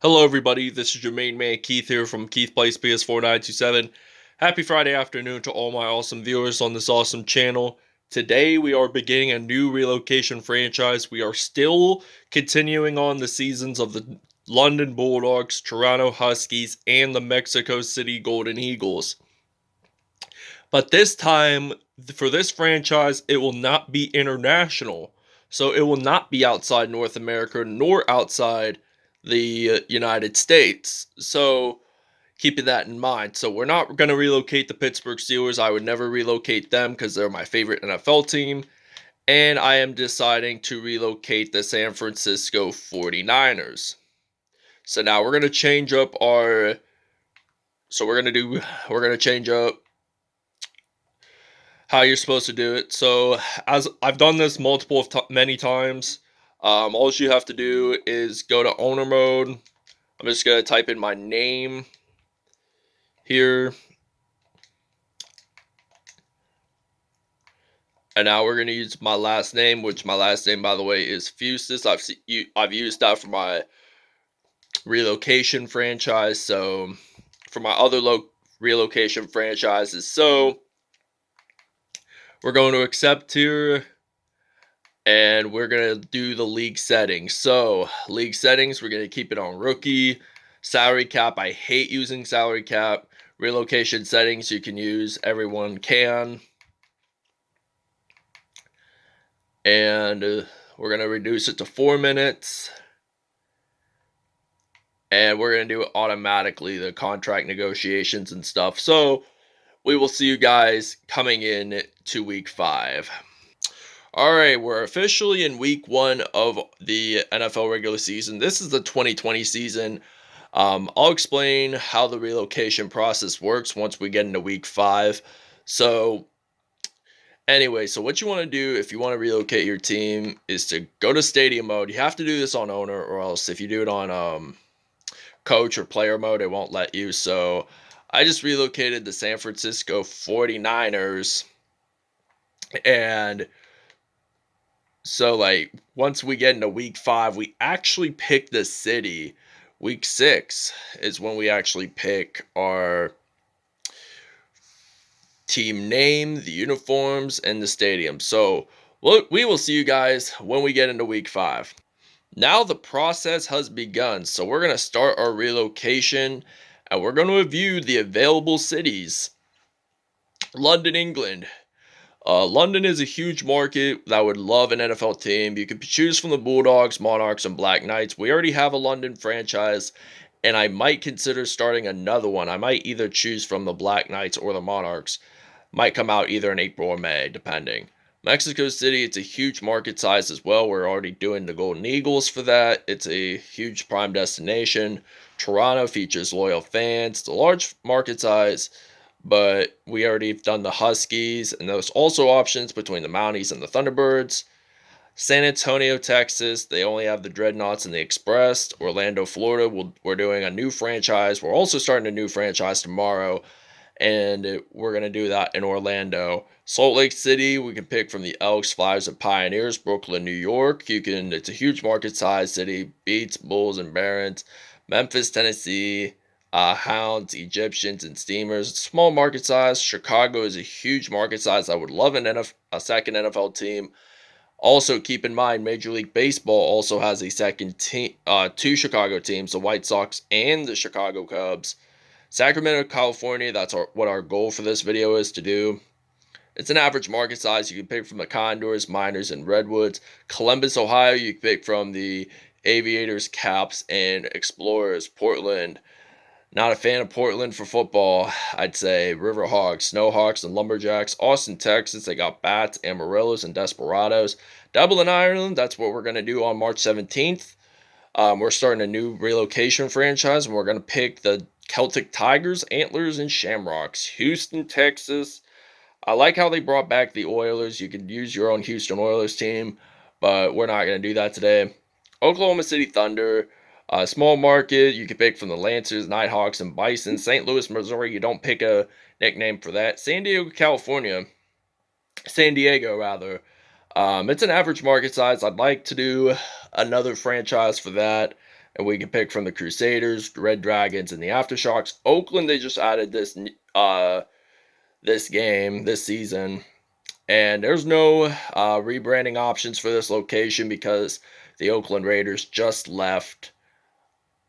Hello, everybody. This is your main man Keith here from Keith Plays PS4927. Happy Friday afternoon to all my awesome viewers on this awesome channel. Today, we are beginning a new relocation franchise. We are still continuing on the seasons of the London Bulldogs, Toronto Huskies, and the Mexico City Golden Eagles. But this time, for this franchise, it will not be international. So it will not be outside North America nor outside the United States. So keeping that in mind. So we're not going to relocate the Pittsburgh Steelers. I would never relocate them because they're my favorite NFL team. And I am deciding to relocate the San Francisco 49ers. So now we're going to change up our. So we're going to change up how you're supposed to do it. So as I've done this many times, all you have to do is go to owner mode. I'm just gonna type in my name here, and now we're gonna use my last name, which my last name, by the way, is Fustus. I've used that for my relocation franchise. So for my other relocation franchises, so we're going to accept here. And we're going to do the league settings. So, league settings, we're going to keep it on rookie. Salary cap, I hate using salary cap. Relocation settings, you can use, everyone can. And we're going to reduce it to 4 minutes. And we're going to do it automatically, the contract negotiations and stuff. So, we will see you guys coming in to week 5. All right, we're officially in week 1 of the NFL regular season. This is the 2020 season. I'll explain how the relocation process works once we get into week 5. So, anyway, so what you want to do if you want to relocate your team is to go to stadium mode. You have to do this on owner, or else if you do it on coach or player mode, it won't let you. So, I just relocated the San Francisco 49ers, and so, like, once we get into week 5, we actually pick the city. Week 6 is when we actually pick our team name, the uniforms, and the stadium. So, we will see you guys when we get into week 5. Now the process has begun. So, we're going to start our relocation and we're going to review the available cities. London, England. London is a huge market that would love an NFL team. You could choose from the Bulldogs, Monarchs, and Black Knights. We already have a London franchise, and I might consider starting another one. I might either choose from the Black Knights or the Monarchs. Might come out either in April or May, depending. Mexico City, it's a huge market size as well. We're already doing the Golden Eagles for that. It's a huge prime destination. Toronto features loyal fans. It's a large market size, but we already have done the Huskies, and there's also options between the Mounties and the Thunderbirds. San Antonio, Texas, they only have the Dreadnoughts and the Express. Orlando, Florida, we're doing a new franchise. We're also starting a new franchise tomorrow, and we're going to do that in Orlando. Salt Lake City, we can pick from the Elks, Flyers, and Pioneers. Brooklyn, New York, it's a huge market size city. Beats, Bulls, and Barons. Memphis, Tennessee, Hounds, Egyptians, and Steamers. Small market size. Chicago is a huge market size. I would love a second NFL team. Also, keep in mind, Major League Baseball also has a second team, two Chicago teams, the White Sox and the Chicago Cubs. Sacramento, California, that's what our goal for this video is to do. It's an average market size. You can pick from the Condors, Miners, and Redwoods. Columbus, Ohio, you can pick from the Aviators, Caps, and Explorers. Portland, not a fan of Portland for football. I'd say Riverhawks, Snowhawks, and Lumberjacks. Austin, Texas, they got Bats, Amarillos, and Desperados. Dublin, Ireland, that's what we're going to do on March 17th. We're starting a new relocation franchise, and we're going to pick the Celtic Tigers, Antlers, and Shamrocks. Houston, Texas. I like how they brought back the Oilers. You could use your own Houston Oilers team, but we're not going to do that today. Oklahoma City Thunder. Small market, you can pick from the Lancers, Nighthawks, and Bison. St. Louis, Missouri, you don't pick a nickname for that. San Diego, California. San Diego, rather. It's an average market size. I'd like to do another franchise for that. and we can pick from the Crusaders, Red Dragons, and the Aftershocks. Oakland, they just added this game this season, and there's no rebranding options for this location because the Oakland Raiders just left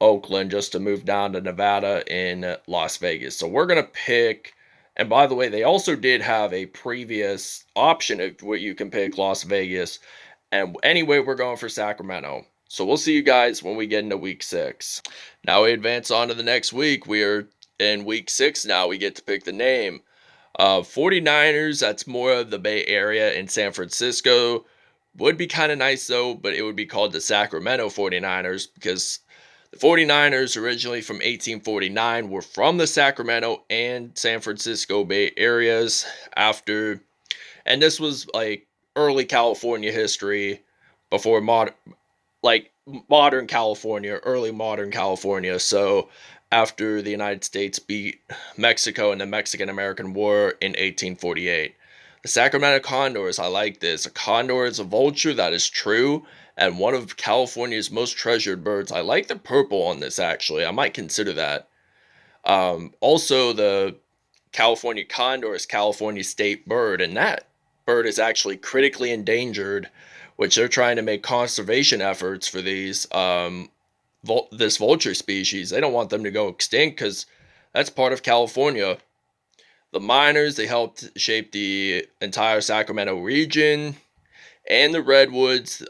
Oakland just to move down to Nevada in Las Vegas. So we're going to pick, and by the way, they also did have a previous option of where you can pick Las Vegas. And anyway, we're going for Sacramento. So we'll see you guys when we get into week 6. Now we advance on to the next week. We are in week 6 now. We get to pick the name. 49ers, that's more of the Bay Area in San Francisco. Would be kind of nice though, but it would be called the Sacramento 49ers because the 49ers, originally from 1849, were from the Sacramento and San Francisco Bay areas after, and this was like early California history before modern California, early modern California. So after the United States beat Mexico in the Mexican-American War in 1848. The Sacramento Condors, I like this. A condor is a vulture, that is true, and one of California's most treasured birds. I like the purple on this, actually. I might consider that. Also, the California condor is California's state bird, and that bird is actually critically endangered, which they're trying to make conservation efforts for these this vulture species. They don't want them to go extinct because that's part of California. The miners, they helped shape the entire Sacramento region, and the redwoods.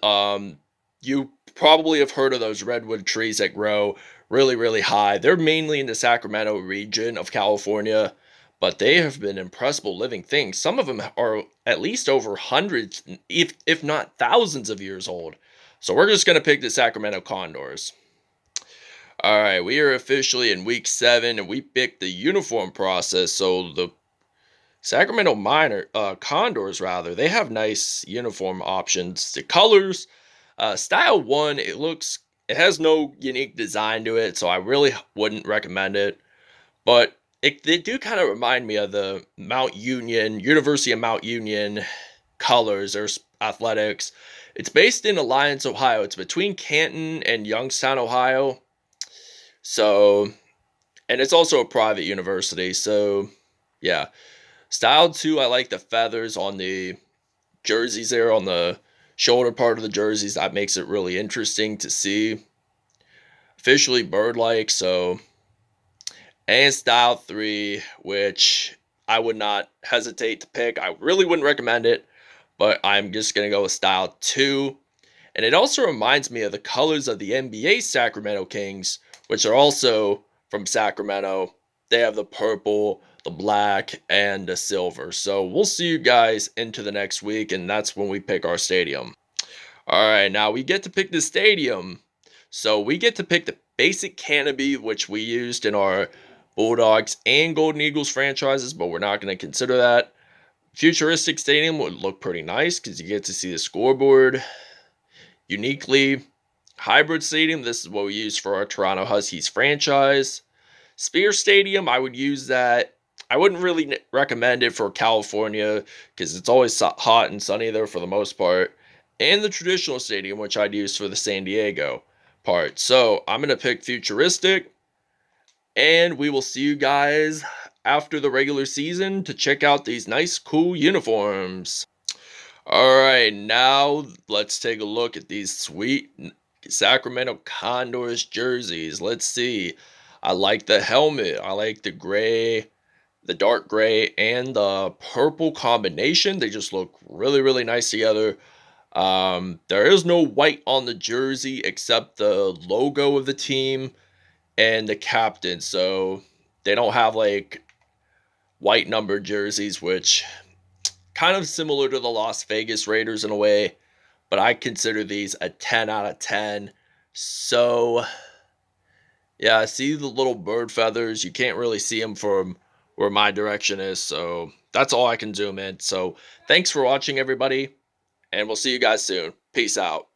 You probably have heard of those redwood trees that grow really, really high. They're mainly in the Sacramento region of California, but they have been impressive living things. Some of them are at least over hundreds, if not thousands of years old. So we're just going to pick the Sacramento Condors. All right, we are officially in week 7, and we picked the uniform process. So the Sacramento Condors, rather, they have nice uniform options. The colors, style 1, it has no unique design to it, so I really wouldn't recommend it. But they do kind of remind me of the University of Mount Union colors. There's athletics. It's based in Alliance, Ohio. It's between Canton and Youngstown, Ohio. So, and it's also a private university. So, yeah. Style 2, I like the feathers on the jerseys there, on the shoulder part of the jerseys. That makes it really interesting to see. Officially bird-like, so. And style 3, which I would not hesitate to pick. I really wouldn't recommend it, but I'm just going to go with style 2. And it also reminds me of the colors of the NBA Sacramento Kings, which are also from Sacramento. They have the purple, the black, and the silver. So we'll see you guys into the next week, and that's when we pick our stadium. All right, now we get to pick the stadium. So we get to pick the basic canopy, which we used in our Bulldogs and Golden Eagles franchises, but we're not going to consider that. Futuristic stadium would look pretty nice because you get to see the scoreboard. Uniquely hybrid stadium, this is what we use for our Toronto Huskies franchise. Spear Stadium, I would use that. I wouldn't really recommend it for California because it's always hot and sunny there for the most part. And the traditional stadium, which I'd use for the San Diego part. So I'm going to pick Futuristic. And we will see you guys after the regular season to check out these nice, cool uniforms. All right, now let's take a look at these sweet Sacramento Condors jerseys. Let's see. I like the helmet. I like the gray, the dark gray, and the purple combination. They just look really, really nice together. There is no white on the jersey except the logo of the team and the captain. So they don't have like white numbered jerseys, which kind of similar to the Las Vegas Raiders in a way, but I consider these a 10 out of 10. So, yeah, I see the little bird feathers. You can't really see them from where my direction is, so that's all I can zoom in. So, thanks for watching, everybody, and we'll see you guys soon. Peace out.